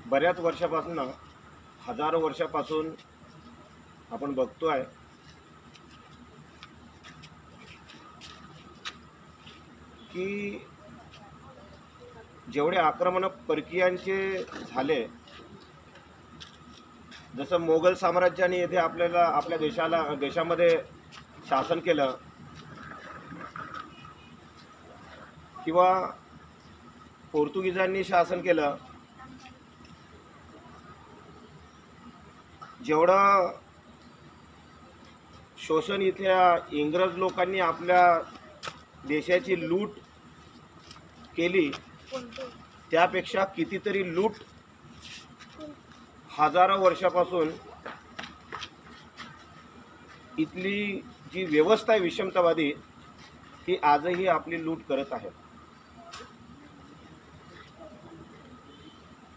बऱ्याच वर्षापासून, हजारो वर्षापासून आपण बघतोय की जेवढे आक्रमण परकीयांचे झाले, जसं मोगल साम्राज्याने येथे आपल्या देशामध्ये शासन केलं, किंवा पोर्तुगीजांनी शासन केलं, जेवढं शोषण इथल्या इंग्रज लोकांनी आपल्या देशाची लूट केली, त्यापेक्षा कितीतरी लूट हजारो वर्षापासून इथली जी व्यवस्था आहे विषमतावादी, ती आजही आपली लूट करत आहे.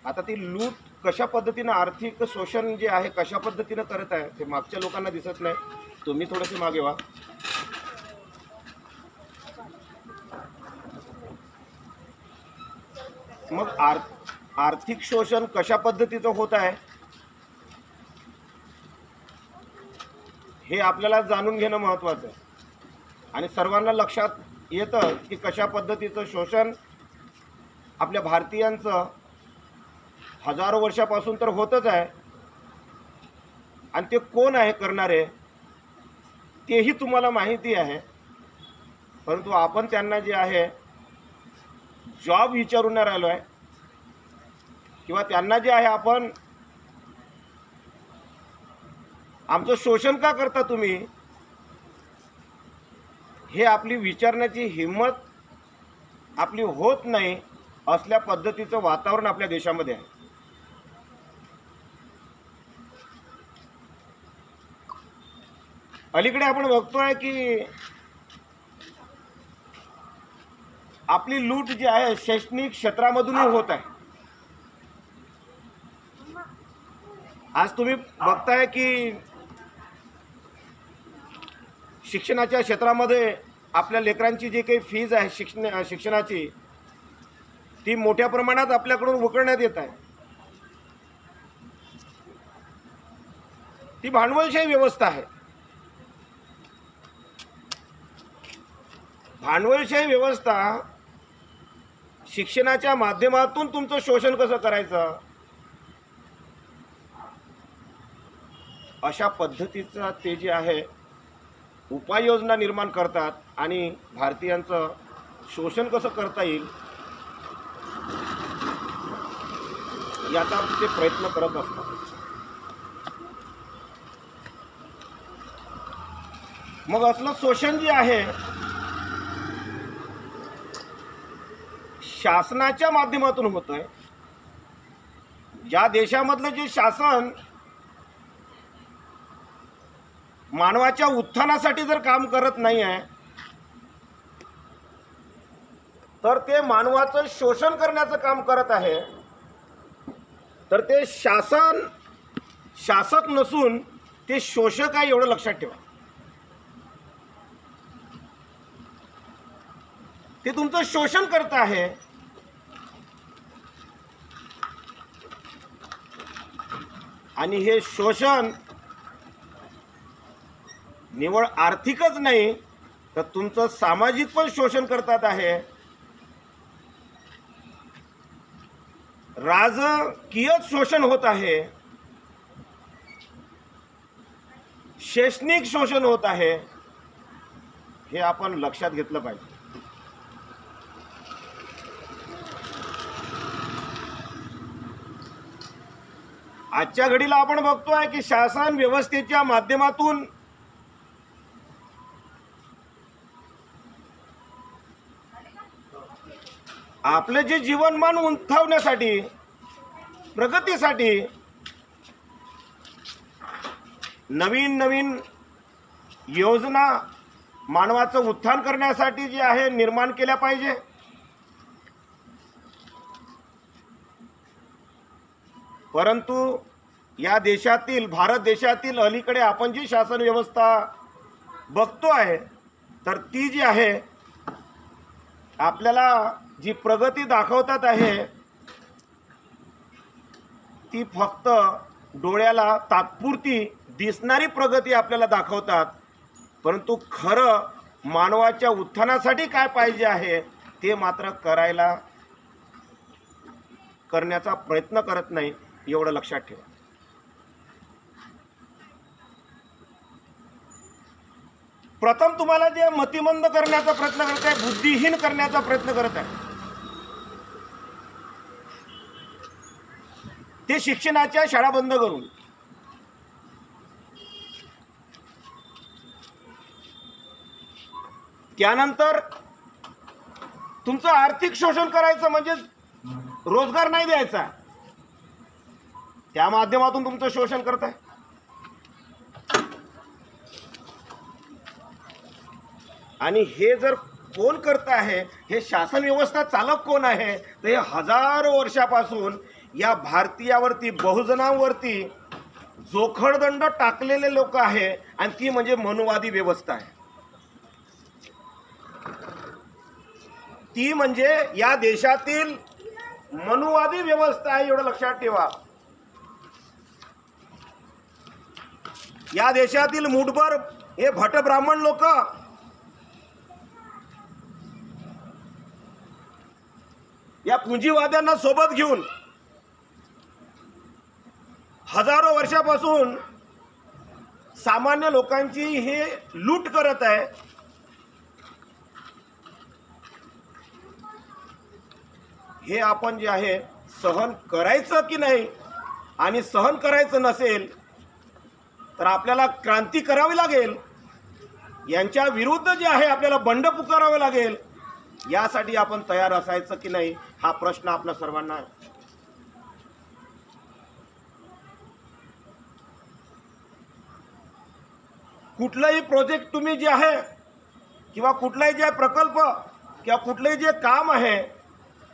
आता ती लूट कशा पद्धतीनं, आर्थिक शोषण जे आहे कशा पद्धतीनं करत आहे ते मागच्या लोकांना दिसत नाही. तुम्ही थोडेसे मागे व्हा. मग आर्थिक शोषण कशा पद्धतीचं होत आहे हे आपल्याला जाणून घेणं महत्त्वाचं आहे. आणि सर्वांना लक्षात येतं की कशा पद्धतीचं शोषण आपल्या भारतीयांचं हजारो वर्षापासून तर होतच आहे, आणि ते कोण आहे करणारे तेही तुम्हाला माहिती आहे. परंतु आपण त्यांना जे आहे जॉब विचारून नाही राहिलो आहे, किंवा त्यांना जे आहे आपण आमचं शोषण का करता तुम्ही, हे आपली विचारण्याची हिंमत आपली होत नाही. असल्या पद्धतीचं वातावरण आपल्या देशामध्ये आहे. अलीकडे आपण बघतोय की आपली लूट जी आहे शैक्षणिक क्षेत्रामधूनही होत आहे. आज तुम्ही बघताय की शिक्षणाच्या क्षेत्रामध्ये आपल्या लेकरांची जी काही फीज आहे शिक्षणाची, ती मोठ्या प्रमाणात आपल्याकडून उकळण्यात येत आहे. ती भांडवलशाही व्यवस्था आहे. भांडवलशाही व्यवस्था शिक्षणाच्या माध्यमातून तुमचं शोषण कसं करायचं, अशा पद्धतीचं ते जे आहे उपाययोजना निर्माण करतात आणि भारतीयांचं शोषण कसं करता येईल याचा ते प्रयत्न करत असतात. मग असलं शोषण जे आहे शासनाच्या माध्यमातून होतंय. ज्या देशामधलं जे शासन मानवाच्या उत्थानासाठी जर काम करत नाही आहे, तर ते मानवाचं शोषण करण्याचं काम करत आहे, तर ते शासक नसून ते शोषक आहे, एवढं लक्षात ठेवा. ते तुमचं शोषण करत आहे. आणि हे शोषण निवळ आर्थिकच नाही, तर तुमचं सामाजिक पण शोषण करतात आहे. राजकीय शोषण होत आहे, शैक्षणिक शोषण होत आहे. हे आपण लक्षात घेतलं पाहिजे. आजच्या घडीला आपण बघतोय की शासन व्यवस्थेच्या माध्यमातून आपले जे जीवनमान उंचावण्यासाठी, प्रगतीसाठी नवीन नवीन योजना मानवाचं उत्थान करण्यासाठी जे आहे निर्माण केल्या पाहिजे. परंतु या देशातील, भारत देशातील अलीकडे आपण जी शासन व्यवस्था बघतो आहे, तर ती जी आहे आपल्याला जी प्रगती दाखवतात आहे, ती फक्त डोळ्याला तात्पुरती दिसणारी प्रगती आपल्याला दाखवतात, परंतु खरं मानवाच्या उत्थानासाठी काय पाहिजे आहे ते मात्र करण्याचा प्रयत्न करत नाही, एवढं लक्षात ठेवा. प्रथम तुम्हाला जे मतिमंद करण्याचा प्रयत्न करत आहे, बुद्धिहीन करण्याचा प्रयत्न करत आहे, ते शिक्षणाच्या शाळा बंद करून त्यानंतर तुमचं आर्थिक शोषण करायचं, म्हणजे रोजगार नाही द्यायचा, त्या माध्यमातून तुमचं शोषण करत आहे. आणि हे जर कोण करत आहे, हे शासन व्यवस्था चालक कोण आहे, तर हे हजारो वर्षापासून या भारतीयावरती, बहुजनांवरती जोखडदंड टाकलेले लोक आहे, आणि ती म्हणजे मनुवादी व्यवस्था आहे. ती म्हणजे या देशातील मनुवादी व्यवस्था आहे, एवढं लक्षात ठेवा. या देशातील मुठभर हे भट ब्राह्मण लोक या पुंजीवाद्यांना सोबत घेऊन हजारो वर्षापासून सामान्य लोकांची हे लूट करत आहे. हे आपण जे आहे सहन करायचं की नाही, आणि सहन करायचं नसेल तर आपल्याला क्रांती करावी लागेल, यांच्या विरुद्ध जे आहे आपल्याला बंड पुकारावे लागेल. यासाठी आपण तयार असायचं की नाही, हा प्रश्न आपल्या सर्वांना आहे. कुठलाही प्रोजेक्ट तुम्ही जे आहे, किंवा कुठलाही जे प्रकल्प किंवा कुठलंही जे काम आहे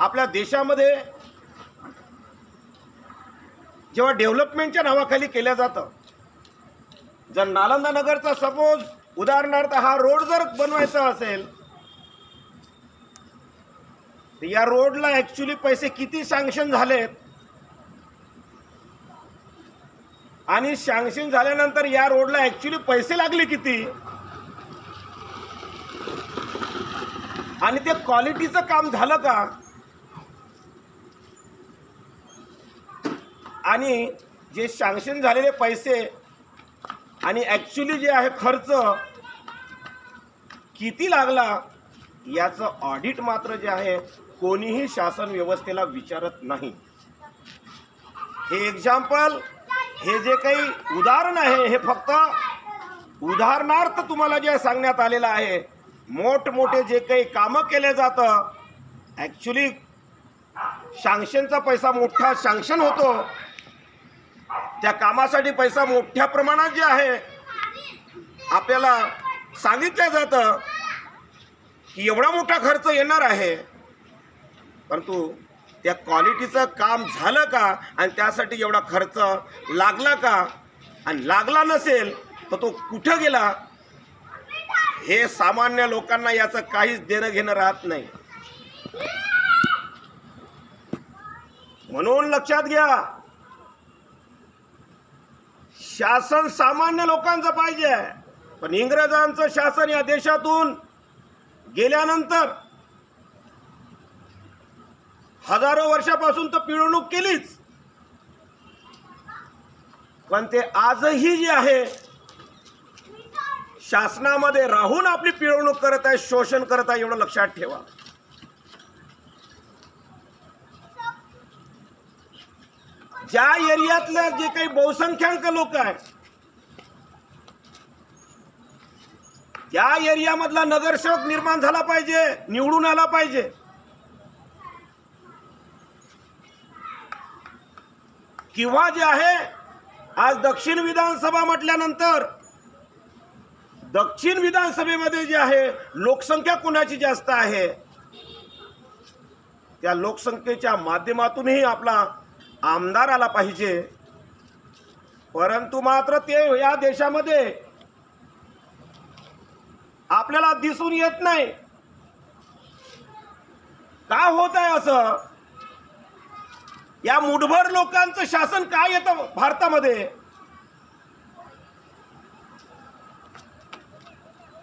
आपल्या देशामध्ये जेव्हा डेव्हलपमेंटच्या नावाखाली केलं जातं, जर नालंदा नगरचा सपोज उदाहरणार्थ हा रोड जर बनवायचा असेल, तर या रोडला ॲक्च्युली पैसे किती सँक्शन झालेत, आणि सँक्शन झाल्यानंतर या रोडला ॲक्च्युली पैसे लागले किती, आणि ते क्वालिटीचं काम झालं का, आणि जे सँक्शन झालेले पैसे आणि ॲक्च्युली जे आहे खर्च किती लागला, याचं ऑडिट मात्र जे आहे कोणीही शासन व्यवस्थेला विचारत नाही. हे एक्झाम्पल, हे जे काही उदाहरण आहे, हे फक्त उदाहरणार्थ तुम्हाला जे सांगण्यात आलेलं आहे. मोठमोठे जे काही कामं केले जातं, ॲक्च्युली सँक्शनचा पैसा मोठा सँक्शन होतो, त्या कामासाठी पैसा मोठ्या प्रमाणात जे आहे आपल्याला सांगितलं जातं की एवढा मोठा खर्च येणार आहे, परंतु त्या क्वालिटीचं काम झालं का, आणि त्यासाठी एवढा खर्च लागला का, आणि लागला नसेल तर तो कुठं गेला, हे सामान्य लोकांना याचं काहीच देणं घेणं राहत नाही. म्हणून लक्षात घ्या, शासन सामान्य लोकांचं पाहिजे, पण इंग्रजांचं शासन या देशातून गेल्यानंतर हजारो वर्षापासून तर पिळवणूक केलीच, पण ते आजही जे आहे शासनामध्ये राहून आपली पिळवणूक करत आहे, शोषण करत आहे, एवढं लक्षात ठेवा. ज्या एरियातले जे काही बहुसंख्याक लोक आहेत, त्या एरियामधला नगरसेवक निर्माण झाला पाहिजे, निवडून आला पाहिजे. किंवा जे आहे आज दक्षिण विधानसभा म्हटल्यानंतर दक्षिण विधानसभेमध्ये जे आहे लोकसंख्या कोणाची जास्त आहे, त्या लोकसंख्येच्या माध्यमातूनही आपला आमदार आला पाहिजे. परंतु मात्र ते या देशामध्ये आपल्याला दिसून येत नाही. का होत आहे असं? या मुठभर लोकांचं शासन काय येतं भारतामध्ये?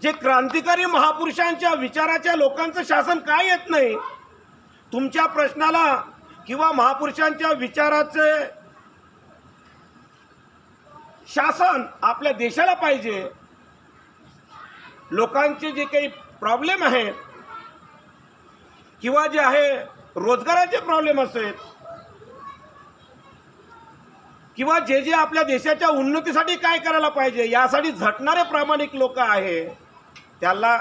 जे क्रांतिकारी महापुरुषांच्या विचाराच्या लोकांचं शासन काय येत नाही? तुमच्या प्रश्नाला किंवा महापुरुषांच्या विचाराचे शासन आपल्या देशाला पाहिजे. लोकांचे जे काही प्रॉब्लेम आहेत किंवा जे आहे रोजगाराचे प्रॉब्लेम असेल किंवा जे जे आपल्या देशाच्या उन्नतीसाठी काय करायला पाहिजे यासाठी झटणारे प्रामाणिक लोक आहे, त्याला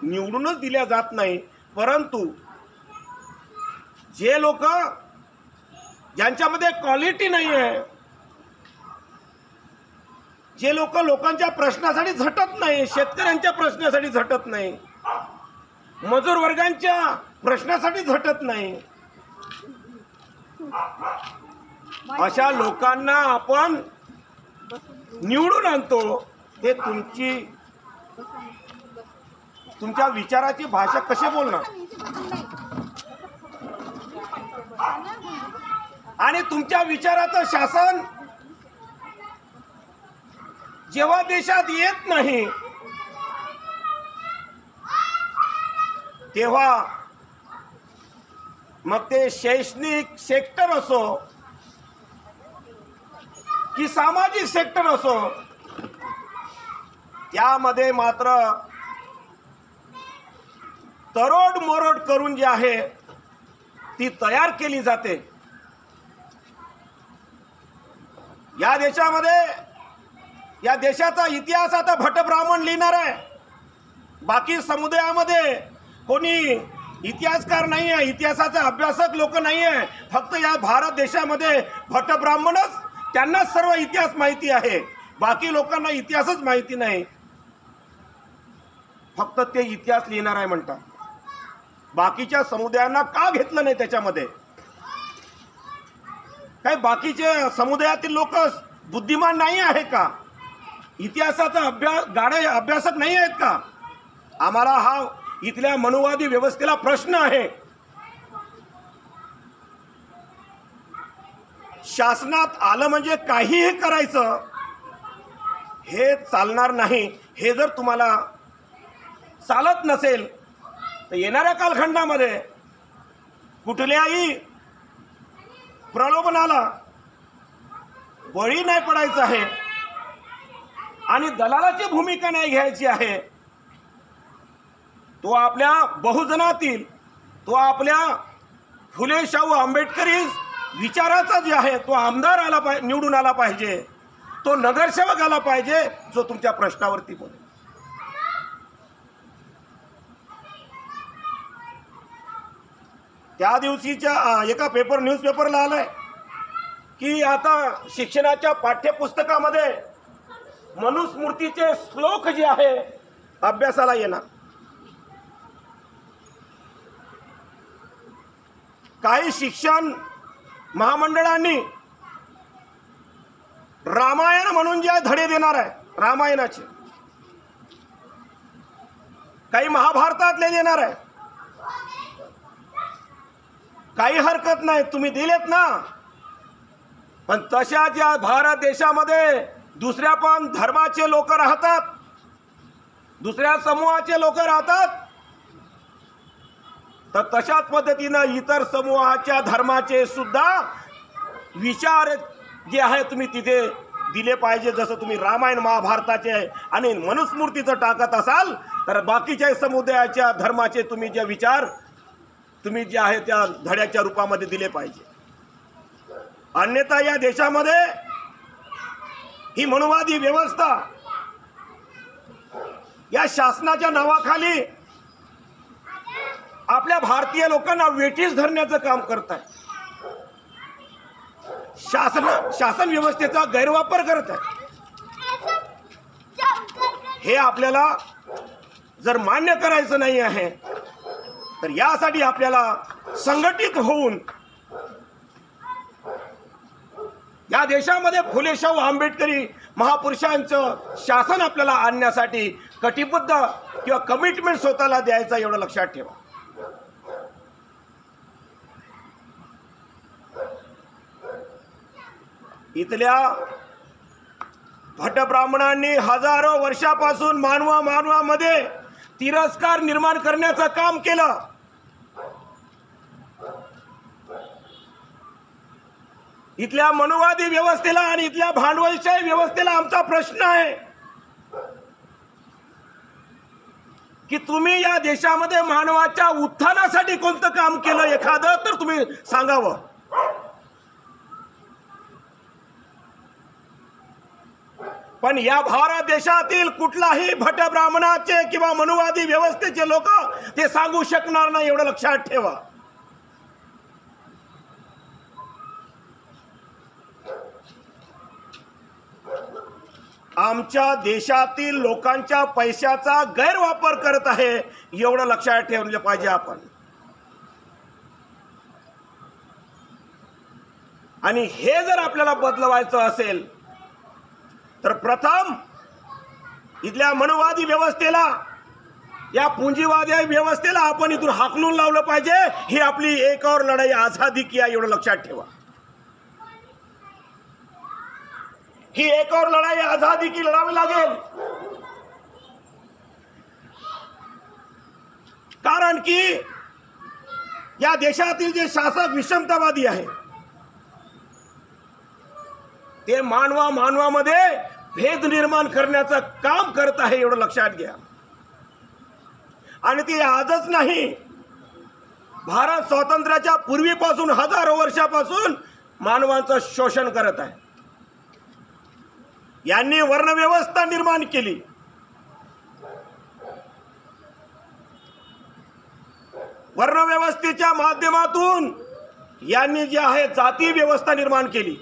निवडूनच दिल्या जात नाही. परंतु जे लोक ज्यांच्यामध्ये क्वालिटी नाही आहे, जे लोक लोकांच्या प्रश्नासाठी झटत नाही, शेतकऱ्यांच्या प्रश्नासाठी झटत नाही, मजूर वर्गांच्या प्रश्नासाठी झटत नाही, अशा लोकांना आपण निवडून आणतो. हे तुमच्या विचाराची भाषा कशी बोलणार आणि तुमच्या विचाराचं शासन जेव्हा देशात येत नाही तेव्हा मग ते शैक्षणिक सेक्टर असो की सामाजिक सेक्टर असो, त्यामध्ये मात्र तरोड मरोड करून जी आहे ती तयार केली जाते. या देशामध्ये, या देशाचा इतिहास आता भटब्राह्मण लिहिणार आहे. बाकी समुदायामध्ये कोणी इतिहासकार नाही आहे, इतिहासाचा अभ्यासक लोक नाही आहे. फक्त या भारत देशामध्ये भटब्राह्मणच त्यांना सर्व इतिहास माहिती आहे. बाकी लोकांना इतिहासच माहिती नाही. फक्त ते इतिहास लिहिणार आहे म्हणतात. बाकीच्या समुदायांना का घेतलं नाही त्याच्यामध्ये? काही बाकीचे समुदायातील लोक बुद्धिमान नाही आहे का? इतिहासाचा गाढे अभ्यासक नाही आहेत का? आम्हाला हा इथल्या मनुवादी व्यवस्थेला प्रश्न आहे. शासनात आलं म्हणजे काहीही करायचं हे चालणार नाही. हे जर तुम्हाला चालत नसेल तर येणाऱ्या कालखंडामध्ये कुठल्याही प्रलोभनाला बळी नाही पडायचं आहे आणि दलालाची भूमिका नाही घ्यायची आहे. तो आपल्या बहुजनातील, तो आपल्या फुले शाहू आंबेडकरी विचाराचा जे आहे तो आमदार आला पाहिजे, निवडून आला पाहिजे, तो नगरसेवक आला पाहिजे जो तुमच्या प्रश्नावरती बोलेल. त्या दिवशीच्या एका न्यूजपेपरला आलंय की आता शिक्षणाच्या पाठ्यपुस्तकामध्ये मनुस्मृतीचे श्लोक जे आहे अभ्यासाला येणार. काही शिक्षण महामंडळांनी रामायण म्हणून जे धडे देणार आहे रामायणाचे, काही महाभारतातले देणार आहे. काही हरकत नाही, तुम्ही दिलेत ना. पण तशाच या भारत देशामध्ये दुसऱ्या पण धर्माचे लोक राहतात, दुसऱ्या समूहाचे लोक राहतात. तर तशाच पद्धतीनं इतर समूहाच्या धर्माचे सुद्धा विचार जे आहे तुम्ही तिथे दिले पाहिजे. जसं तुम्ही रामायण महाभारताचे आणि मनुस्मृतीचं टाकत असाल तर बाकीच्या समुदायाच्या धर्माचे तुम्ही जे विचार तुम्ही जे आहे त्या धड्याच्या रूपामध्ये दिले पाहिजे. अन्यथा या देशामध्ये ही मनुवादी व्यवस्था या शासनाच्या नावाखाली आपल्या भारतीय लोकांना वेठीस धरण्याचं काम करत आहे. शासन व्यवस्थेचा गैरवापर करत आहे. हे आपल्याला जर मान्य करायचं नाही आहे तर यासाठी आपल्याला संघटित होऊन या देशामध्ये फुले शाहू आंबेडकरी महापुरुषांचं शासन आपल्याला आणण्यासाठी कटिबद्ध किंवा कमिटमेंट स्वतःला द्यायचा एवढं लक्षात ठेवा. इथल्या भटब्राह्मणांनी हजारो वर्षापासून मानवामध्ये तिरस्कार निर्माण करण्याचं काम केलं। इथल्या मनुवादी व्यवस्थेला आणि इथल्या भांडवलशाही व्यवस्थेला आमचा प्रश्न आहे की तुम्ही या देशामध्ये मानवाच्या उत्थानासाठी कोणतं काम केलं एखादं तर तुम्ही सांगावं। पण या भारत देशातील कुठलाही भटब्राह्मणाचे किंवा मनुवादी व्यवस्थेचे लोक ते सांगू शकणार नाही, एवढं लक्षात ठेवा। आमच्या देशातील लोकांच्या पैशाचा गैरवापर करत आहे, एवढं लक्षात ठेवलं पाहिजे आपण। आणि हे जर आपल्याला बदलवायचं असेल तर प्रथम इथल्या मनुवादी व्यवस्थेला, या पुंजीवादी व्यवस्थेला आपण इथून हाकलून लावलं पाहिजे। ही आपली एक और लढाई आझादी की आहे, एवढं लक्षात ठेवा। ही एक और लढाई आझादी की लढावी लागेल, कारण की या देशातील जे शासक विषमतावादी आहे ते मानवामध्ये भेद निर्माण करण्याचं काम करत आहे, एवढं लक्षात घ्या। आणि ते आजच नाही, भारत स्वातंत्र्याच्या पूर्वीपासून हजारो वर्षापासून मानवाचं शोषण करत आहे। यांनी वर्णव्यवस्था निर्माण केली, वर्णव्यवस्थेच्या माध्यमातून यांनी जे आहे जाती व्यवस्था निर्माण केली।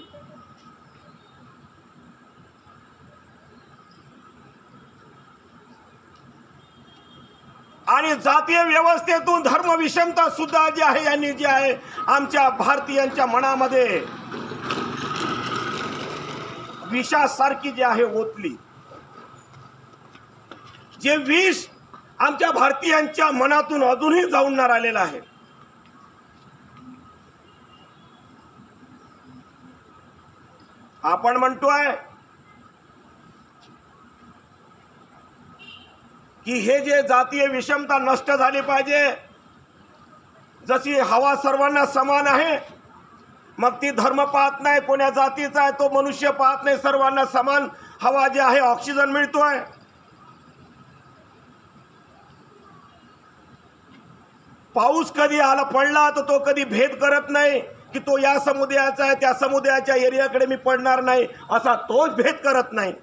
आणि जातीय व्यवस्थेतून धर्म विषमता सुद्धा जी आहे यांनी जी आहे आमच्या भारतीयांच्या मनामध्ये विषासारखी जी आहे ओतली। जे विष आमच्या भारतीयांच्या मनातून अजूनही जाऊन न राहिलेलं आहे। आपण म्हणतोय की हे जे जातीय विषमता नष्ट झाली पाहिजे, जशी हवा सर्वांना समान आहे, मग ती धर्म पाहत नाही, कोण्या जातीचा आहे तो मनुष्य पाहत नाही, सर्वांना समान हवा जी आहे ऑक्सिजन मिळतोय। पाऊस कधी आला पडला तर तो कधी भेद करत नाही की तो या समुदायाचा आहे, त्या समुदायाच्या एरियाकडे मी पडणार नाही, असा तोच भेद करत नाही।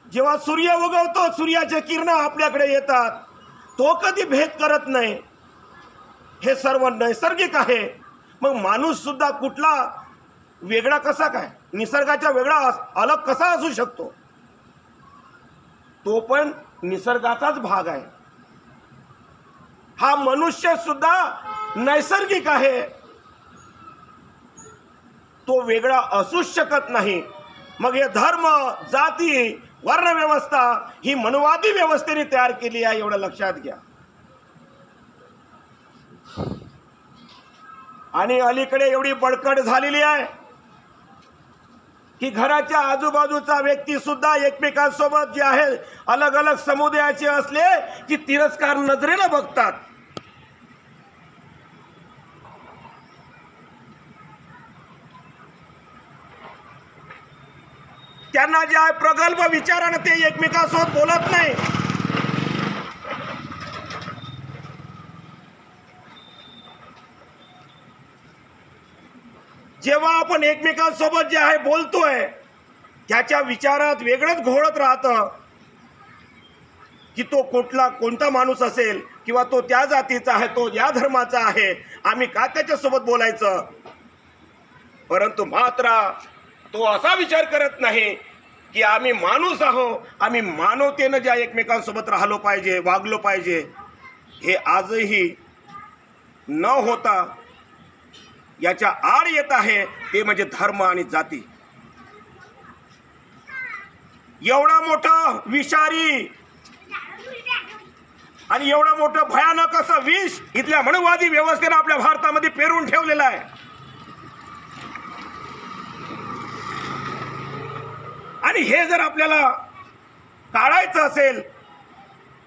जेव्हा सूर्य उगवतो, सूर्याचे किरण आपल्याकडे येतात, तो कधी भेद करत नाही। हे सर्व नैसर्गिक आहे। मग माणूस सुद्धा कुठला वेगळा कसा काय, निसर्गाच्या वेगळा अलग कसा असू शकतो? तो पण निसर्गाचाच भाग आहे। हा मनुष्य सुद्धा नैसर्गिक आहे, तो वेगळा असूच शकत नाही। मग हे धर्म, जाती, वर्णव्यवस्था ही मनुवादी व्यवस्थेने तयार केली आहे, एवढं लक्षात घ्या। आणि अलीकडे एवढी बळकट झालेली आहे की घराच्या आजूबाजूचा व्यक्ती सुद्धा एकमेकांसोबत जे आहे अलग अलग समुदायाचे असले की तिरस्कार नजरेने बघतात। त्यांना जे आहे प्रगल्भ विचाराने ते एकमेकांसोबत बोलत नाही। जेव्हा आपण एकमेकांसोबत जे आहे बोलतोय त्याच्या विचारात वेगळंच घोळत राहतं की तो कोणता माणूस असेल किंवा तो त्या जातीचा आहे, तो या धर्माचा आहे, आम्ही का त्याच्यासोबत बोलायचं? परंतु मात्र तो असा विचार करत नाही की आम्ही माणूस आहोत, आम्ही मानवतेने ज्या एकमेकांसोबत राहिलो पाहिजे, वागलो पाहिजे। हे आजही न होता याच्या आड येत आहे, ते म्हणजे धर्म आणि जाती। एवढा मोठा विषारी आणि एवढा एवढं मोठं भयानक असं विष इथल्या मनुवादी व्यवस्थेने आपल्या भारतामध्ये पेरून ठेवलेलं आहे. आणि हे जर आपल्याला काढायचं असेल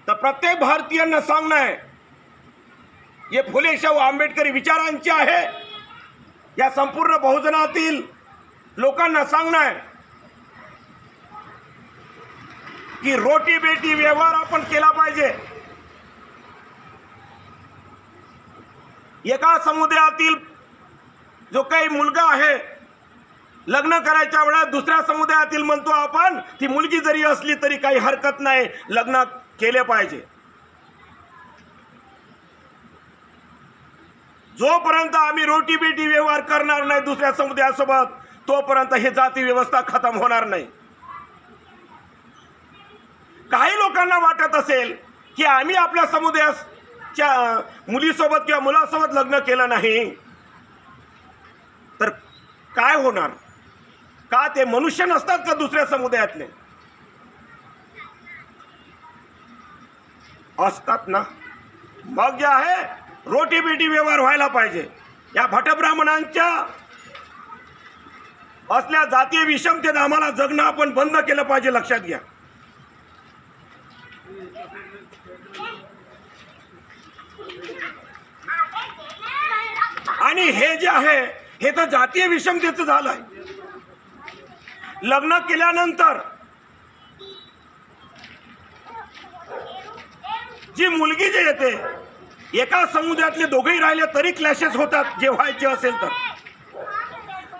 तर प्रत्येक भारतीयांना सांगणं आहे, हे फुले शाहू आंबेडकरी विचारांचे आहे. या संपूर्ण बहुजनातील लोकांना सांगणं आहे की रोटी बेटी व्यवहार आपण केला पाहिजे. एका समुदायातील जो काही मुलगा आहे, लग्न करायच्या वेळेस दुसऱ्या समुदायातील म्हणतो आपण ती मुलगी जरी असली तरी काही हरकत नाही, लग्न केले पाहिजे. जोपर्यंत आम्ही रोटी बेटी व्यवहार करणार नाही दुसऱ्या समुदायासोबत, तोपर्यंत हे जाती व्यवस्था खतम होणार नाही. काही लोकांना वाटत असेल की आम्ही आपल्या समुदायाच्या मुलीसोबत किंवा मुलासोबत लग्न केलं नाही तर काय होणार? का ते मनुष्य नसतात का दुसऱ्या समुदायातले? असतात ना. मग जे आहे रोटी बेटी व्यवहार व्हायला पाहिजे. या भटब्राह्मणांच्या असल्या जातीय विषमतेत आम्हाला जगणं आपण बंद केलं पाहिजे, लक्षात घ्या. आणि हे जे आहे हे तर जातीय विषमतेचं झालंय. लग्न केल्यानंतर जी मुलगी जे येते, एका समुदायातले दोघेही राहिले तरी क्लॅशेस होतात जे व्हायचे असेल तर.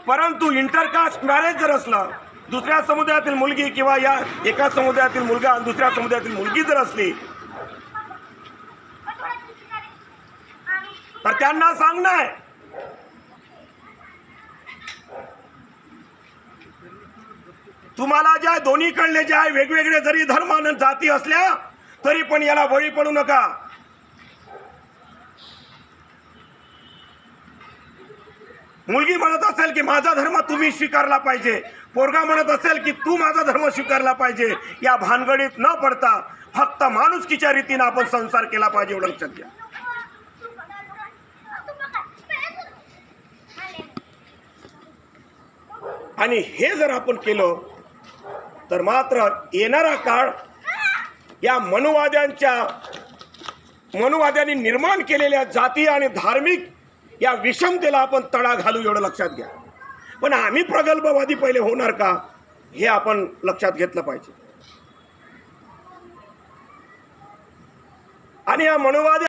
परंतु इंटरकास्ट मॅरेज जर असलं, दुसऱ्या समुदायातील मुलगी किंवा या एका समुदायातील मुलगा आणि दुसऱ्या समुदायातील मुलगी जर असली तर त्यांना सांगणं आहे तुम्हाला ज्या दोन्हीकडले जे आहे वेगवेगळे जरी धर्म आणि जाती असल्या तरी पण याला बळी पडू नका. मुलगी म्हणत असेल की माझा धर्म तुम्ही स्वीकारला पाहिजे, पोरगा म्हणत असेल की तू माझा धर्म स्वीकारला पाहिजे, या भानगडीत न पडता फक्त माणुसकीच्या रीतीने आपण संसार केला पाहिजे, एवढं लक्षात घ्या. आणि हे जर आपण केलं तर मात्र येणारा काळ या मनुवाद्यांनी निर्माण केलेल्या जाती आणि धार्मिक या विषमतेला आपण तडा घालू, एवढं लक्षात घ्या. पण आम्ही प्रगल्भवादी पहिले होणार का हे आपण लक्षात घेतलं पाहिजे. आणि या मनुवादी